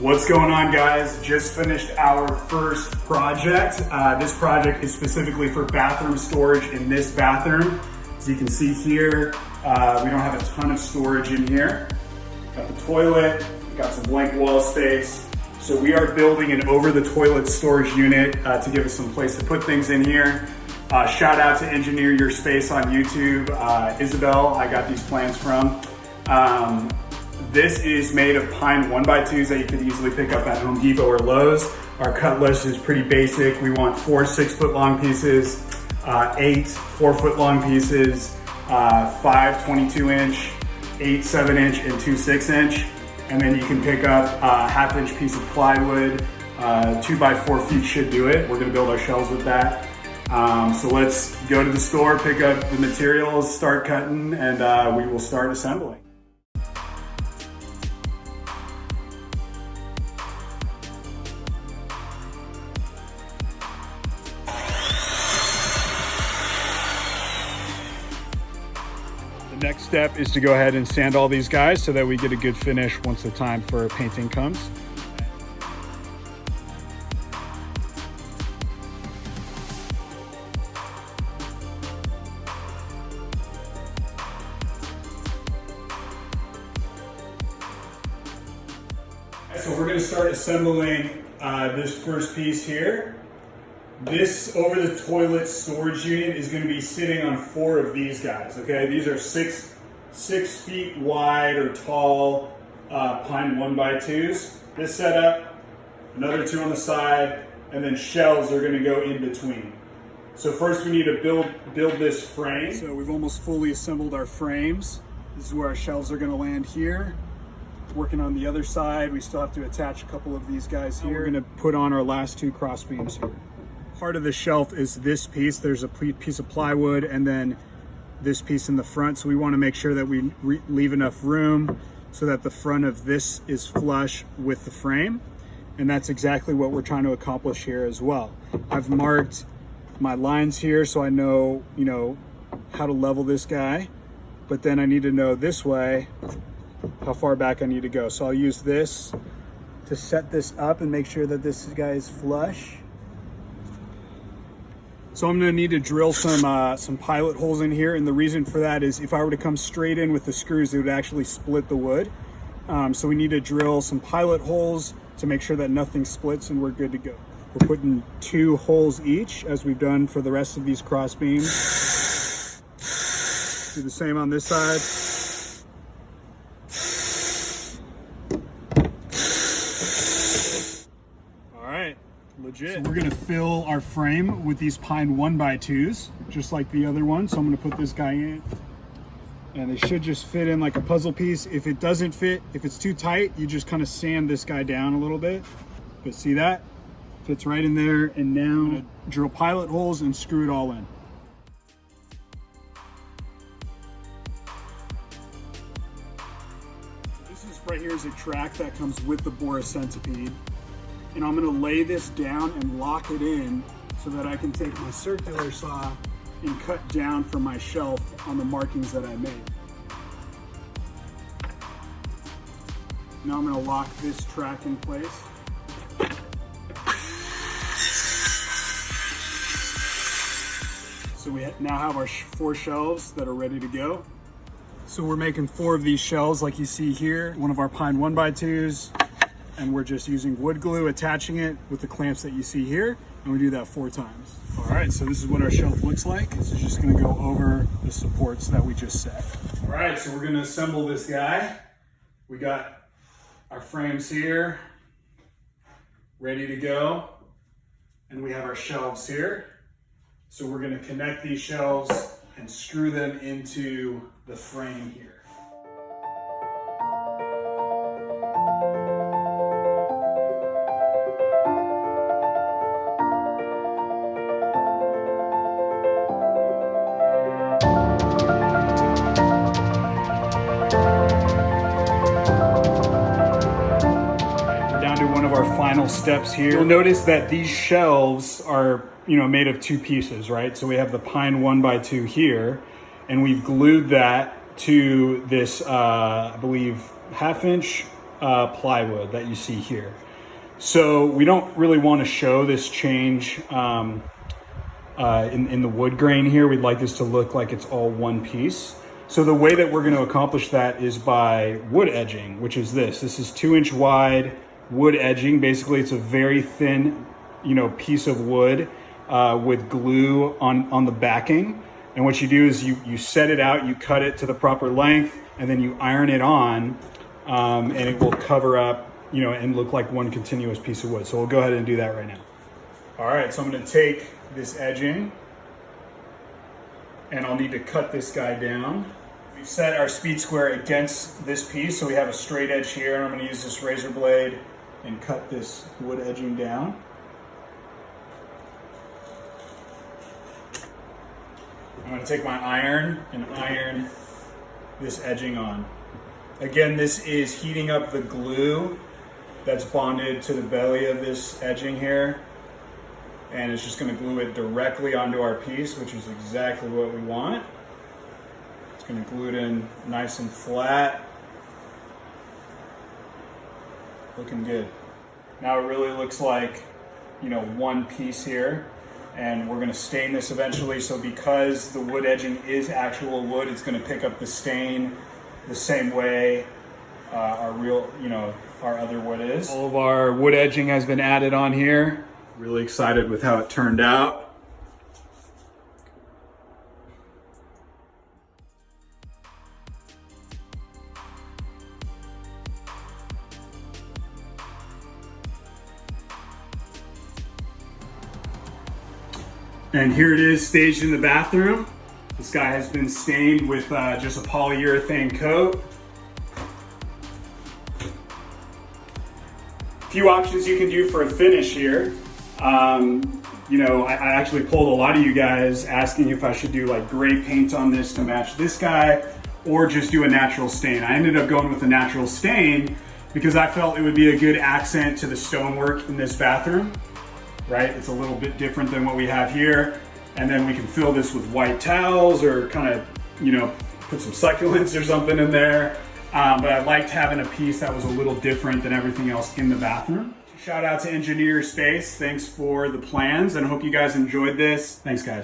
What's going on, guys? Just finished our first project. This project is specifically for bathroom storage in this bathroom. As you can see here, we don't have a ton of storage in here. Got the toilet, got some blank wall space. So we are building an over-the-toilet storage unit to give us some place to put things in here. Shout out to Engineer Your Space on YouTube. Isabel, I got these plans from. This is made of pine 1x2s that you could easily pick up at Home Depot or Lowe's. Our cut list is pretty basic. We want 4 6-foot long pieces, 8 4-foot long pieces, 5 22-inch, 8 7-inch, and 2 6-inch. And then you can pick up a 1/2-inch piece of plywood. 2x4 feet should do it. We're gonna build our shelves with that. So let's go to the store, pick up the materials, start cutting, and we will start assembling. The next step is to go ahead and sand all these guys so that we get a good finish once the time for painting comes. So we're going to start assembling this first piece here. This over-the-toilet storage unit is going to be sitting on 4 of these guys, okay? These are 6 feet wide or tall pine 1x2s. This setup, another 2 on the side, and then shelves are going to go in between. So first we need to build this frame. So we've almost fully assembled our frames. This is where our shelves are going to land here. Working on the other side, we still have to attach a couple of these guys here. We're going to put on our last 2 cross beams here. Part of the shelf is this piece. There's a piece of plywood and then this piece in the front. So we want to make sure that we leave enough room so that the front of this is flush with the frame. And that's exactly what we're trying to accomplish here as well. I've marked my lines here so I know, how to level this guy, but then I need to know this way how far back I need to go. So I'll use this to set this up and make sure that this guy is flush. So I'm gonna need to drill some pilot holes in here, and the reason for that is if I were to come straight in with the screws, it would actually split the wood. So we need to drill some pilot holes to make sure that nothing splits and we're good to go. We're putting 2 holes each, as we've done for the rest of these cross beams. Do the same on this side. Legit. So we're gonna fill our frame with these pine 1x2s, just like the other one. So I'm gonna put this guy in, and they should just fit in like a puzzle piece. If it doesn't fit, if it's too tight, you just kind of sand this guy down a little bit. But see that? Fits right in there. And now I'm gonna drill pilot holes and screw it all in. This is right here is a track that comes with the boracentipede. And I'm gonna lay this down and lock it in so that I can take my circular saw and cut down from my shelf on the markings that I made. Now I'm gonna lock this track in place. So we now have our 4 shelves that are ready to go. So we're making 4 of these shelves like you see here, one of our pine 1x2s. And we're just using wood glue, attaching it with the clamps that you see here, and we do that 4 times. All right, so this is what our shelf looks like. This is just gonna go over the supports that we just set. All right, so we're gonna assemble this guy. We got our frames here, ready to go, and we have our shelves here. So we're gonna connect these shelves and screw them into the frame here. Final steps here. You'll notice that these shelves are, made of 2 pieces, right? So we have the pine 1x2 here, and we've glued that to this, I believe, 1/2 inch plywood that you see here. So we don't really want to show this change in the wood grain here. We'd like this to look like it's all one piece. So the way that we're going to accomplish that is by wood edging, which is this. This is 2-inch wide wood edging. Basically, it's a very thin, piece of wood with glue on the backing. And what you do is you set it out, you cut it to the proper length, and then you iron it on, and it will cover up, and look like one continuous piece of wood. So we'll go ahead and do that right now. All right, so I'm going to take this edging, and I'll need to cut this guy down. We've set our speed square against this piece, so we have a straight edge here, and I'm going to use this razor blade and cut this wood edging down. I'm going to take my iron and iron this edging on. Again, this is heating up the glue that's bonded to the belly of this edging here, and it's just going to glue it directly onto our piece, which is exactly what we want. It's going to glue it in nice and flat. Looking good. Now it really looks like, one piece here, and we're going to stain this eventually. So because the wood edging is actual wood, it's going to pick up the stain the same way our other wood is. All of our wood edging has been added on here. Really excited with how it turned out. And here it is staged in the bathroom. This guy has been stained with just a polyurethane coat. A few options you can do for a finish here. I actually pulled a lot of you guys asking if I should do like gray paint on this to match this guy, or just do a natural stain. I ended up going with a natural stain because I felt it would be a good accent to the stonework in this bathroom. Right? It's a little bit different than what we have here. And then we can fill this with white towels or kind of, put some succulents or something in there. But I liked having a piece that was a little different than everything else in the bathroom. Shout out to Engineer Space. Thanks for the plans, and I hope you guys enjoyed this. Thanks, guys.